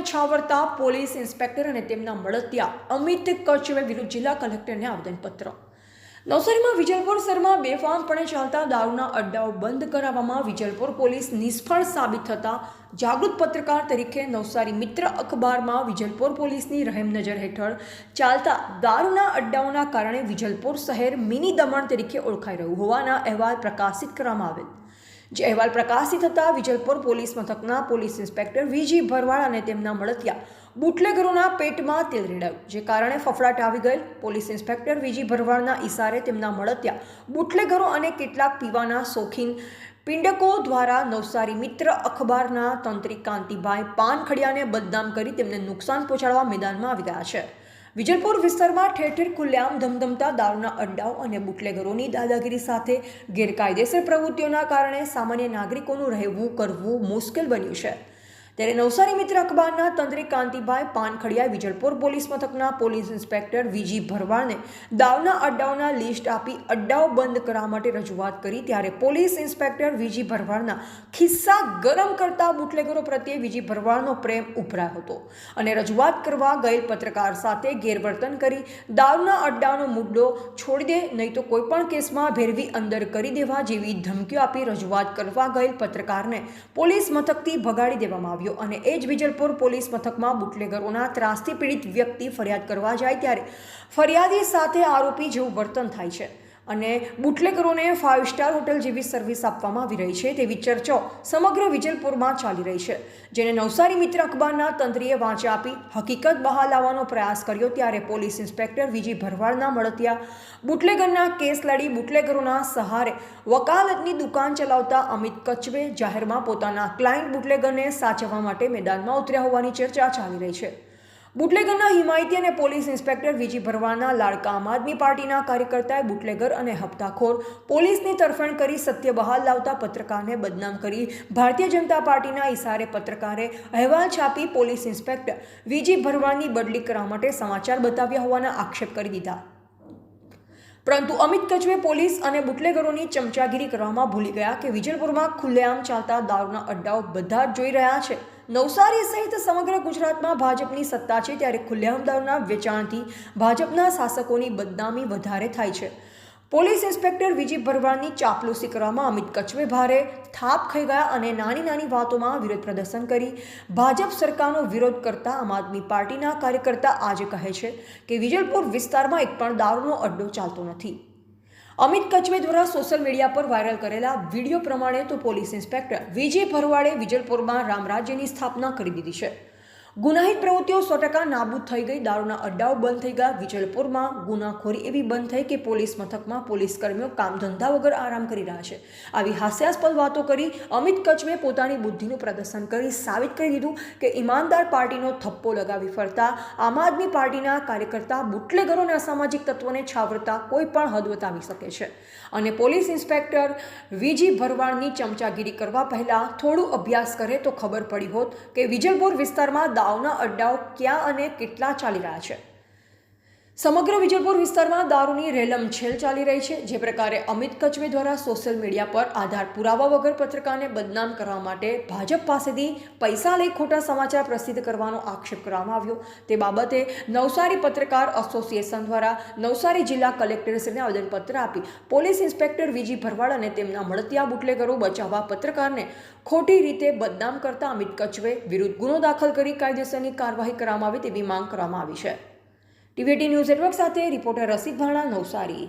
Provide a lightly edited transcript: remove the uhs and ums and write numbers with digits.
તત્વોને છાવરતા police inspector અને તેમના મળતિયા અમિત કચ્છવે વિરુદ્ધ જિલ્લા કલેક્ટરને આવેદનપત્ર. નવસારીમાં વિજલપોર શહેરમાં બેફામપણે ચાલતા દારૂના અડ્ડાઓ બંધ કરાવવામાં વિજલપોર પોલીસ નિષ્ફળ સાબિત થતા જાગૃત પત્રકાર તરીકે નવસારી મિત્ર અખબારમાં વિજલપોર પોલીસની રહેમ નજર હેઠળ ચાલતા દારૂના અડ્ડાઓના કારણે વિજલપોર શહેર મિની દમણ તરીકે ઓળખાઈ રહ્યું હોવાના અહેવાલ પ્રકાશિત કરવામાં આવેલ. જે અહેવાલ પ્રકાશિત થતા વિજલપોર પોલીસ મથકના પોલીસ ઇન્સ્પેક્ટર વીજી ભરવાડ અને તેમના મળતિયા બુટલેગરોના પેટમાં તેલ રેડાયું, જે કારણે ફફડાટ આવી ગયેલ. પોલીસ ઇન્સ્પેક્ટર વીજી ભરવાડના ઇશારે તેમના મળતિયા બુટલેગરો અને કેટલાક પીવાના શોખીન પિંડકો દ્વારા નવસારી મિત્ર અખબારના તંત્રી કાંતિભાઈ પાનખડિયાને બદનામ કરી તેમને નુકસાન પહોંચાડવા મેદાનમાં આવી ગયા છે. વિજલપોર વિસ્તારમાં ઠેર ઠેર ખુલ્લેઆમ ધમધમતા દારૂના અડ્ડાઓ અને બુટલેગરોની દાદાગીરી સાથે ગેરકાયદેસર પ્રવૃત્તિઓના કારણે સામાન્ય નાગરિકોનું રહેવું કરવું મુશ્કેલ બન્યું છે. ત્યારે નવસારી મિત્ર અખબારના તંત્રી કાંતિભાઈ પાનખડિયાએ વિજલપોર પોલીસ મથકના પોલીસ ઇન્સ્પેક્ટર વીજી ભરવાડને દારૂના અડ્ડાઓના લિસ્ટ આપી અડ્ડાઓ બંધ કરવા માટે રજૂઆત કરી. ત્યારે પોલીસ ઇન્સ્પેક્ટર વીજી ભરવાડના ખિસ્સા ગરમ કરતા બુટલેગરો પ્રત્યે વીજી ભરવાડનો પ્રેમ ઉભરાયો હતો અને રજૂઆત કરવા ગયેલ પત્રકાર સાથે ગેરવર્તન કરી દારૂના અડ્ડાનો મુદ્દો છોડી દે, નહીં તો કોઈપણ કેસમાં ભેરવી અંદર કરી દેવા જેવી ધમકીઓ આપી રજૂઆત કરવા ગયેલ પત્રકારને પોલીસ મથકથી ભગાડી દેવામાં આવ્યો. અને એ જ વિજલપોર પોલીસ મથકમાં બુટલેગરોના ત્રાસથી પીડિત વ્યક્તિ ફરિયાદ કરવા જાય ત્યારે ફરિયાદી સાથે આરોપી જેવું વર્તન થાય છે અને બુટલેગરોને 5 સ્ટાર હોટલ જેવી સર્વિસ આપવામાં આવી રહી છે તેવી ચર્ચાઓ સમગ્ર વિજલપોરમાં ચાલી રહી છે, જેને નવસારી મિત્ર અખબારના તંત્રીએ વાંચી આપી હકીકત બહાર લાવવાનો પ્રયાસ કર્યો. ત્યારે પોલીસ ઇન્સ્પેક્ટર વીજી ભરવાડના મળતિયા બુટલેગરના કેસ લડી બુટલેગરોના સહારે વકાલતની દુકાન ચલાવતા અમિત કચ્છવે જાહેરમાં પોતાના ક્લાયન્ટ બુટલેગરને સાચવવા માટે મેદાનમાં ઉતર્યા હોવાની ચર્ચા ચાલી રહી છે. બુટલેગરના હિમાયતી અને પોલીસ ઇન્સ્પેક્ટર વીજી ભરવાડના લાડકા આમ આદમી પાર્ટીના કાર્યકર્તાએ બુટલેગર અને હપ્તાખોર પોલીસની તરફેણ કરી સત્ય બહાર લાવતા પત્રકારને બદનામ કરી ભારતીય જનતા પાર્ટીના ઇશારે પત્રકારે અહેવાલ છાપી પોલીસ ઇન્સ્પેક્ટર વીજી ભરવાડની બદલી કરવા માટે સમાચાર બતાવ્યા હોવાના આક્ષેપ કરી દીધા. પરંતુ અમિત કચ્છવે પોલીસ અને બુટલેગરોની ચમચાગીરી કરવામાં ભૂલી ગયા કે વિજલપુરમાં ખુલ્લેઆમ ચાલતા દારૂના અડ્ડાઓ બધા જ જોઈ રહ્યા છે. નવસારી સહિત સમગ્ર ગુજરાતમાં ભાજપની સત્તા છે, ત્યારે ખુલ્લેઆમ દારૂના વેચાણથી ભાજપના શાસકોની બદનામી વધારે થાય છે. પોલીસ ઇન્સ્પેક્ટર વીજી ભરવાડની ચાપલુસી કરવામાં અમિત કચ્છવે ભારે થાપ ખાઈ ગયા અને નાની નાની વાતોમાં વિરોધ પ્રદર્શન કરી ભાજપ સરકારનો વિરોધ કરતા આમ આદમી પાર્ટીના કાર્યકર્તા આજે કહે છે કે વિજલપોર વિસ્તારમાં એક પણ દારૂનો અડ્ડો ચાલતો નથી. અમિત કચ્છવે દ્વારા સોશિયલ મીડિયા પર વાયરલ કરેલા વિડીયો પ્રમાણે તો પોલીસ ઇન્સ્પેક્ટર વીજી ભરવાડે વિજલપોરમાં રામરાજ્યની સ્થાપના કરી દીધી છે. ગુનાહિત પ્રવૃત્તિઓ 100% નાબૂદ થઈ ગઈ. દારૂના અડ્ડાઓ બંધ થઈ ગયા. વિજલપોરમાં ગુનાખોરી એવી બંધ થઈ કે પોલીસ મથકમાં પોલીસ કર્મીઓ કામ ધંધા વગર આરામ કરી રહ્યા છે. આવી હાસ્યાસ્પદ વાતો કરી અમિત કચ્છવે પોતાની બુદ્ધિનું પ્રદર્શન કરી સાબિત કરી દીધું કે ઈમાનદાર પાર્ટીનો થપ્પો લગાવી ફરતા આમ આદમી પાર્ટીના કાર્યકર્તા બુટલેગરો અને અસામાજિક તત્વોને છાવરતા કોઈ પણ હદ વટાવી શકે છે. અને પોલીસ ઇન્સ્પેક્ટર વીજી ભરવાડની ચમચાગીરી કરવા પહેલાં થોડું અભ્યાસ કરે તો ખબર પડી હોત કે વિજલપોર વિસ્તારમાં દારૂના અડ્ડાઓ ક્યાં અને કેટલા ચાલી રહ્યા છે. સમગ્ર વિજલપોર વિસ્તારમાં દારૂની રેલમછેલ ચાલી રહી છે. જે પ્રકારે અમિત કચ્છવે દ્વારા સોશિયલ મીડિયા પર આધાર પુરાવા વગર પત્રકારને બદનામ કરવા માટે ભાજપ પાસેથી પૈસા લઈ ખોટા સમાચાર પ્રસિદ્ધ કરવાનો આક્ષેપ કરવામાં આવ્યો, તે બાબતે નવસારી પત્રકાર એસોસિએશન દ્વારા નવસારી જિલ્લા કલેક્ટરશ્રીને આવેદનપત્ર આપી પોલીસ ઇન્સ્પેક્ટર વીજી ભરવાડ અને તેમના મળતિયા બુટલેગરો બચાવવા પત્રકારને ખોટી રીતે બદનામ કરતા અમિત કચ્છવે વિરુદ્ધ ગુનો દાખલ કરી કાયદેસરની કાર્યવાહી કરવામાં આવે તેવી માંગ કરવામાં આવી છે. ટીવી18 ન્યૂઝ નેટવર્ક સાથે રિપોર્ટર રસિક ભાણા, નવસારી.